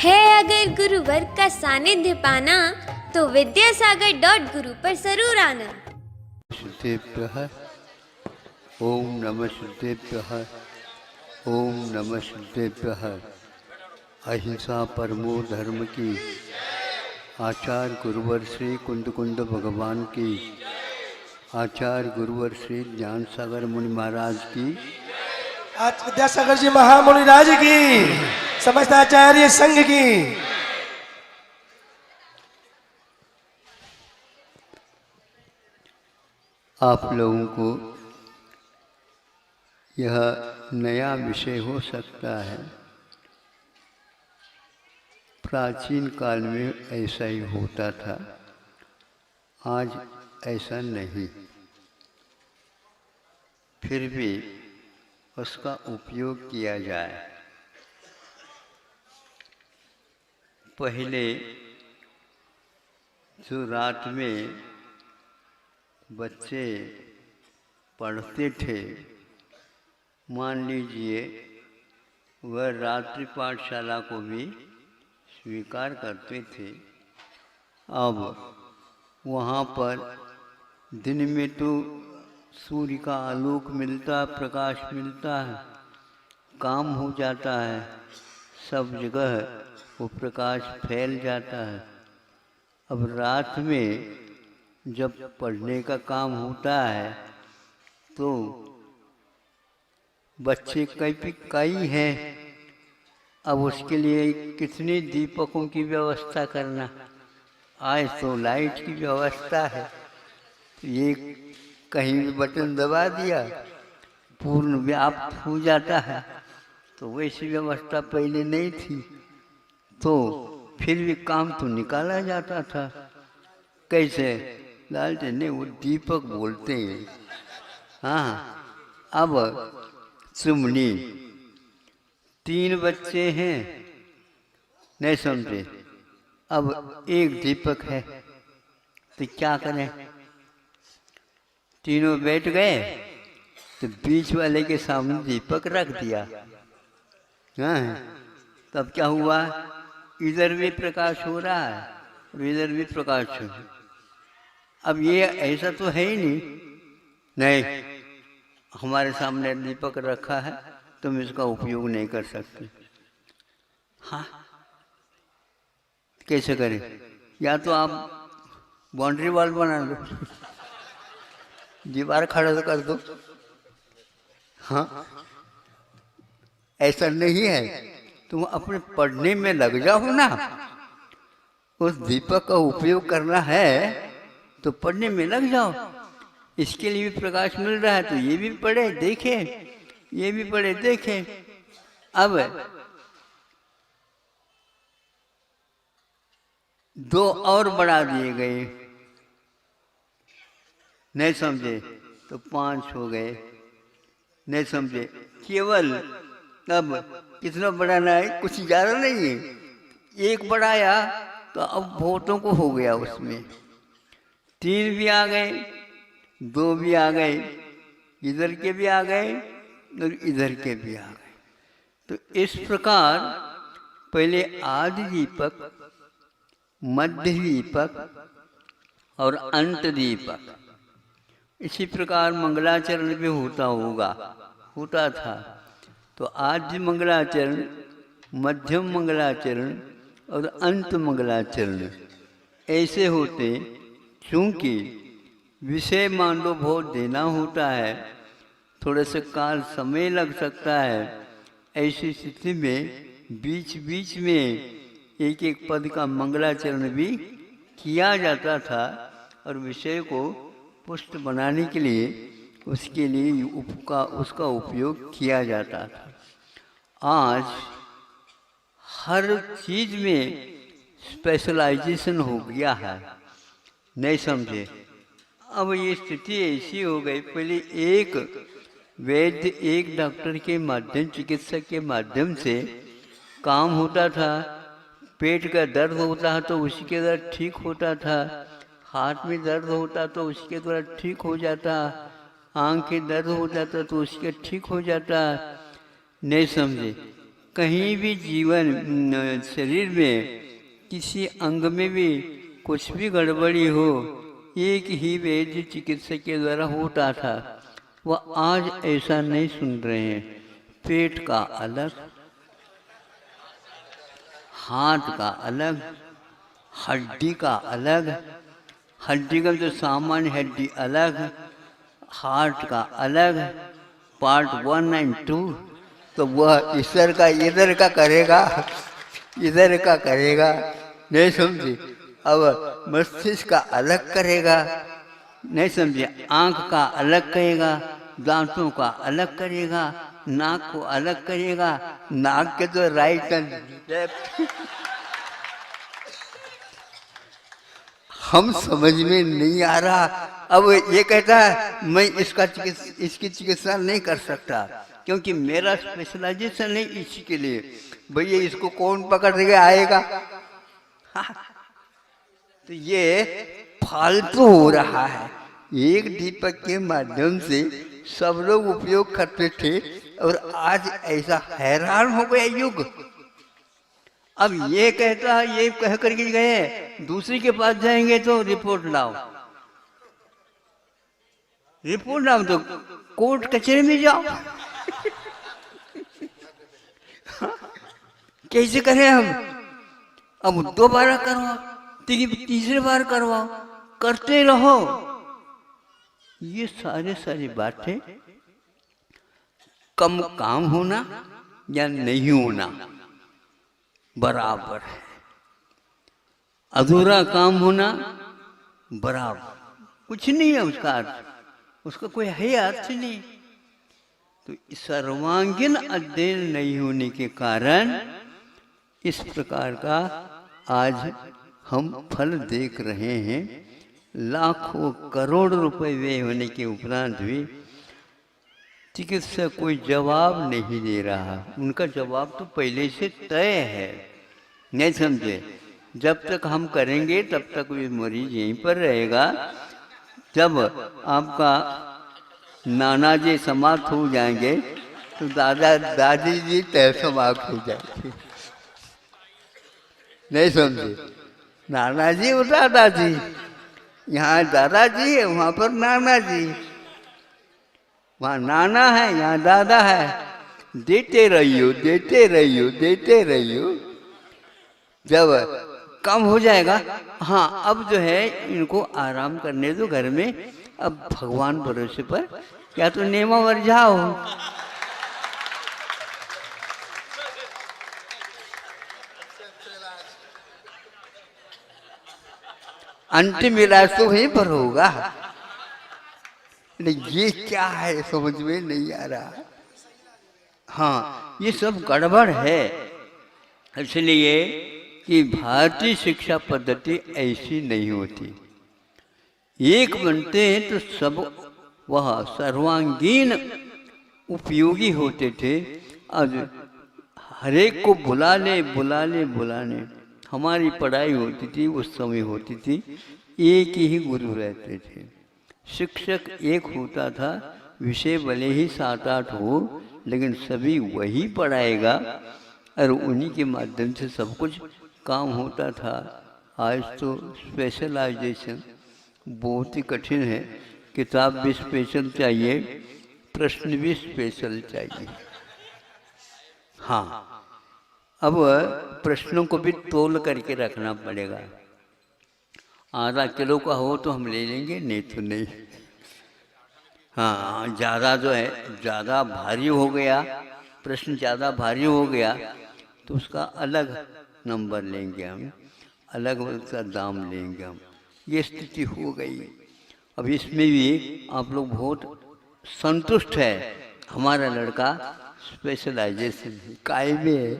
है अगर गुरुवर का सानिध्य पाना तो विद्यासागर.गुरु पर जरूर आना। श्रुतेभ्यः ओम नमः श्रुतेभ्यः ओम नमः श्रुतेभ्यः। अहिंसा परमो धर्म की, आचार्य गुरुवर श्री कुंद भगवान की, आचार्य गुरुवर श्री ज्ञान सागर मुनि महाराज की, आज विद्यासागर जी महामुनि राज की, समस्त आचार्य संघ की। आप लोगों को यह नया विषय हो सकता है। प्राचीन काल में ऐसा ही होता था, आज ऐसा नहीं। फिर भी उसका उपयोग किया जाए। पहले जो रात में बच्चे पढ़ते थे, मान लीजिए वह रात्रि पाठशाला को भी स्वीकार करते थे। अब वहाँ पर दिन में तो सूर्य का आलोक मिलता, प्रकाश मिलता है, काम हो जाता है, सब जगह वो प्रकाश फैल जाता है। अब रात में जब पढ़ने का काम होता है तो बच्चे कई हैं। अब उसके लिए कितने दीपकों की व्यवस्था करना। आज तो लाइट की व्यवस्था है, तो ये कहीं भी बटन दबा दिया पूर्ण व्याप्त हो जाता है। तो वैसी व्यवस्था पहले नहीं थी, तो फिर भी काम तो निकाला जाता था। कैसे? लालटेन नहीं, वो दीपक बोलते हैं। हाँ, अब सुमनी 3 बच्चे हैं, नहीं समझे। अब एक दीपक है तो क्या करें? तीनों बैठ गए तो बीच वाले के सामने दीपक रख दिया। हाँ, तब क्या हुआ? इधर भी प्रकाश हो रहा है और इधर भी प्रकाश हो रहा है। अब ये ऐसा तो है ही नहीं, हमारे सामने दीपक रखा है, तुम इसका उपयोग नहीं कर सकते। हाँ, कैसे करें? या तो आप बाउंड्री वॉल बना लो, दीवार खड़ा कर दो। हाँ, ऐसा नहीं है, तुम अपने पढ़ने में लग जाओ ना। उस दीपक का उपयोग करना है तो पढ़ने में लग जाओ। इसके लिए भी प्रकाश मिल रहा है तो ये भी पढ़े देखे, ये भी पढ़े देखे। अब 2 और बढ़ा दिए गए, नहीं समझे तो 5 हो गए, नहीं समझे। केवल अब कितना बढ़ाना है, कुछ ज़्यादा नहीं है। 1 बढ़ाया तो अब बहुतों को हो गया, उसमें 3 भी आ गए, 2 भी आ गए, इधर के भी आ गए और इधर के भी आ गए। तो इस प्रकार पहले आदि दीपक, मध्य दीपक और अंत दीपक, इसी प्रकार मंगलाचरण भी होता था। तो आद्य मंगलाचरण, मध्यम मंगलाचरण और अंत मंगलाचरण ऐसे होते। क्योंकि विषय मान लो बहुत देना होता है, थोड़ा सा काल समय लग सकता है। ऐसी स्थिति में बीच बीच में एक एक पद का मंगलाचरण भी किया जाता था और विषय को पुष्ट बनाने के लिए उसके लिए उसका उपयोग किया जाता था। आज हर चीज में स्पेशलाइजेशन हो गया है, नहीं समझे। अब ये स्थिति ऐसी हो गई, पहले एक वैद्य, एक डॉक्टर के माध्यम, चिकित्सक के माध्यम से काम होता था। पेट का दर्द होता है तो उसके द्वारा ठीक होता था, हाथ में दर्द होता तो उसके द्वारा ठीक हो जाता, आँख के दर्द हो जाता तो उसके ठीक हो जाता, नहीं समझे। कहीं भी जीवन शरीर में किसी अंग में भी कुछ भी गड़बड़ी हो, एक ही वैद्य चिकित्सक के द्वारा होता था, वह आज ऐसा नहीं सुन रहे हैं। पेट का अलग, हाथ का अलग, हड्डी का अलग, हड्डी का जो सामान्य हड्डी अलग, हार्ट का अलग, पार्ट 1 और 2, तो वह ईश्वर का इधर का करेगा, इधर का करेगा, नहीं समझे। अब मस्तिष्क का अलग करेगा, नहीं समझे। आँख का अलग करेगा, दांतों का अलग करेगा, नाक को अलग करेगा, नाक के तो राइट एंड लेफ्ट। हम समझ में नहीं आ रहा। अब ये कहता है मैं इसकी चिकित्सा नहीं कर सकता क्योंकि मेरा स्पेशलाइजेशन नहीं इसी के लिए। भैया इसको कौन पकड़ के आएगा? तो ये फालतू हो रहा है। एक दीपक के माध्यम से सब लोग उपयोग करते थे और आज ऐसा हैरान हो गया युग। अब ये कहता है, ये कह करके गए, दूसरी के पास जाएंगे तो रिपोर्ट लाओ, रिपोर्ट लाओ तो कोर्ट कचहरी में जाओ। कैसे करें हम? अब दोबारा करवाओ, तीसरी बार करवाओ, करते रहो। ये सारी बातें कम काम होना या नहीं होना बराबर है। अधूरा काम होना बराबर, कुछ नहीं है उसका अर्थ, उसका कोई है अर्थ नहीं। तो सर्वांगीण अध्ययन नहीं होने के कारण इस प्रकार का आज हम फल देख रहे हैं। लाखों करोड़ रुपए व्यय होने के उपरांत भी चिकित्सक कोई जवाब नहीं दे रहा। उनका जवाब तो पहले से तय है, नहीं समझे। जब तक हम करेंगे तब तक ये मरीज यहीं पर रहेगा। जब आपका नाना जी समाप्त हो जाएंगे तो दादा दादी जी तय समाप्त हो जाएंगे, नहीं समझे। नाना जी और दादाजी, यहाँ दादाजी है, वहाँ पर नाना जी, वहाँ नाना है, यहाँ दादा है। देते रहियो, देते रहियो, देते रहियो। जब कम हो जाएगा, हाँ अब जो है इनको आराम करने दो घर में, अब भगवान भरोसे पर या तो नेमावर जाओ। अंतिम इलाज तो वहीं पर होगा। ये क्या है समझ में नहीं आ रहा। हाँ, ये सब गड़बड़ है। इसलिए कि भारतीय शिक्षा पद्धति ऐसी नहीं होती। एक बनते हैं तो सब वह सर्वांगीण उपयोगी होते थे। अब हरेक को बुला ले, बुला ले, बुलाने। हमारी पढ़ाई होती थी, उस समय होती थी, एक ही गुरु रहते थे। शिक्षक एक होता था, विषय भले ही 7-8 हो, लेकिन सभी वही पढ़ाएगा और उन्हीं के माध्यम से सब कुछ काम होता था। आज तो स्पेशलाइजेशन बहुत ही कठिन है। किताब भी स्पेशल चाहिए, प्रश्न भी स्पेशल चाहिए। हाँ, अब प्रश्नों को भी तोल करके रखना पड़ेगा। आधा किलो का हो तो हम ले लेंगे, नहीं तो नहीं। हाँ, ज़्यादा जो है ज़्यादा भारी हो गया, प्रश्न ज़्यादा भारी हो गया तो उसका अलग नंबर लेंगे हम, अलग उसका दाम लेंगे हम। ये स्थिति हो गई। अब इसमें भी आप लोग बहुत संतुष्ट है। हमारा लड़का स्पेशलाइजेशन काय में है,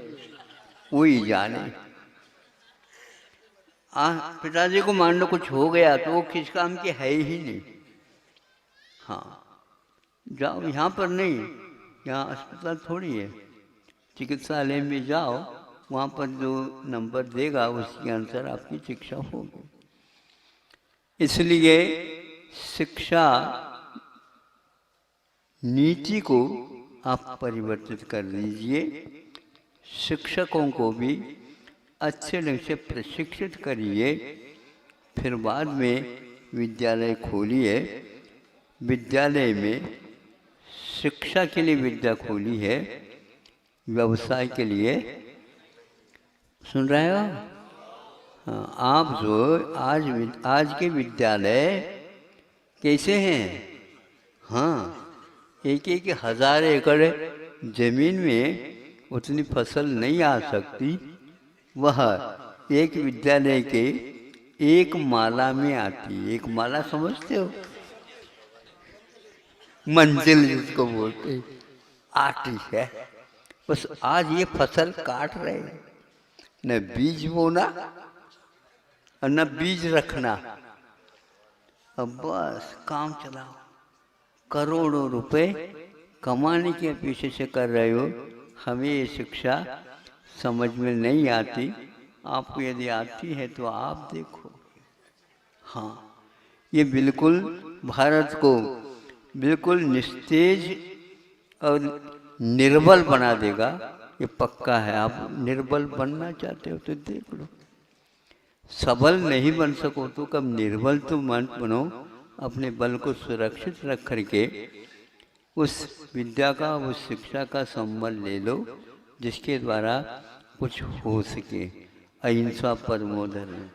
वही जाने। पिताजी को मान लो कुछ हो गया तो वो किस काम की है ही नहीं। हाँ, जाओ, यहाँ पर नहीं, यहाँ अस्पताल थोड़ी है, चिकित्सालय में जाओ, वहाँ पर जो नंबर देगा उसके अनुसार आपकी शिक्षा होगी। इसलिए शिक्षा नीति को आप परिवर्तित कर लीजिए। शिक्षकों को भी अच्छे ढंग से प्रशिक्षित करिए, फिर बाद में विद्यालय खोलिए। विद्यालय में शिक्षा के लिए विद्या खोली है, व्यवसाय के लिए। सुन रहे हो? हाँ, आप जो आज के विद्यालय कैसे हैं? हाँ, एक हजार एकड़ जमीन में उतनी फसल नहीं आ सकती, वह एक विद्यालय के एक माला में आती है। एक माला समझते हो? मंजिल जिसको बोलते आती है। बस आज ये फसल काट रहे हैं, न बीज बोना और न बीज रखना, अब बस काम चलाओ। करोड़ों रुपए कमाने के पीछे से कर रहे हो। हमें ये शिक्षा समझ में नहीं आती, आपको यदि आती है तो आप देखो। हाँ, ये बिल्कुल भारत को बिल्कुल निस्तेज और निर्बल बना देगा, ये पक्का है। आप निर्बल बनना चाहते हो तो देख लो। सबल नहीं बन सको तो कब निर्बल तो मन बनो। अपने बल को सुरक्षित रख करके उस विद्या का, उस शिक्षा का संबल ले लो जिसके द्वारा कुछ हो सके। अहिंसा परमो धर्म।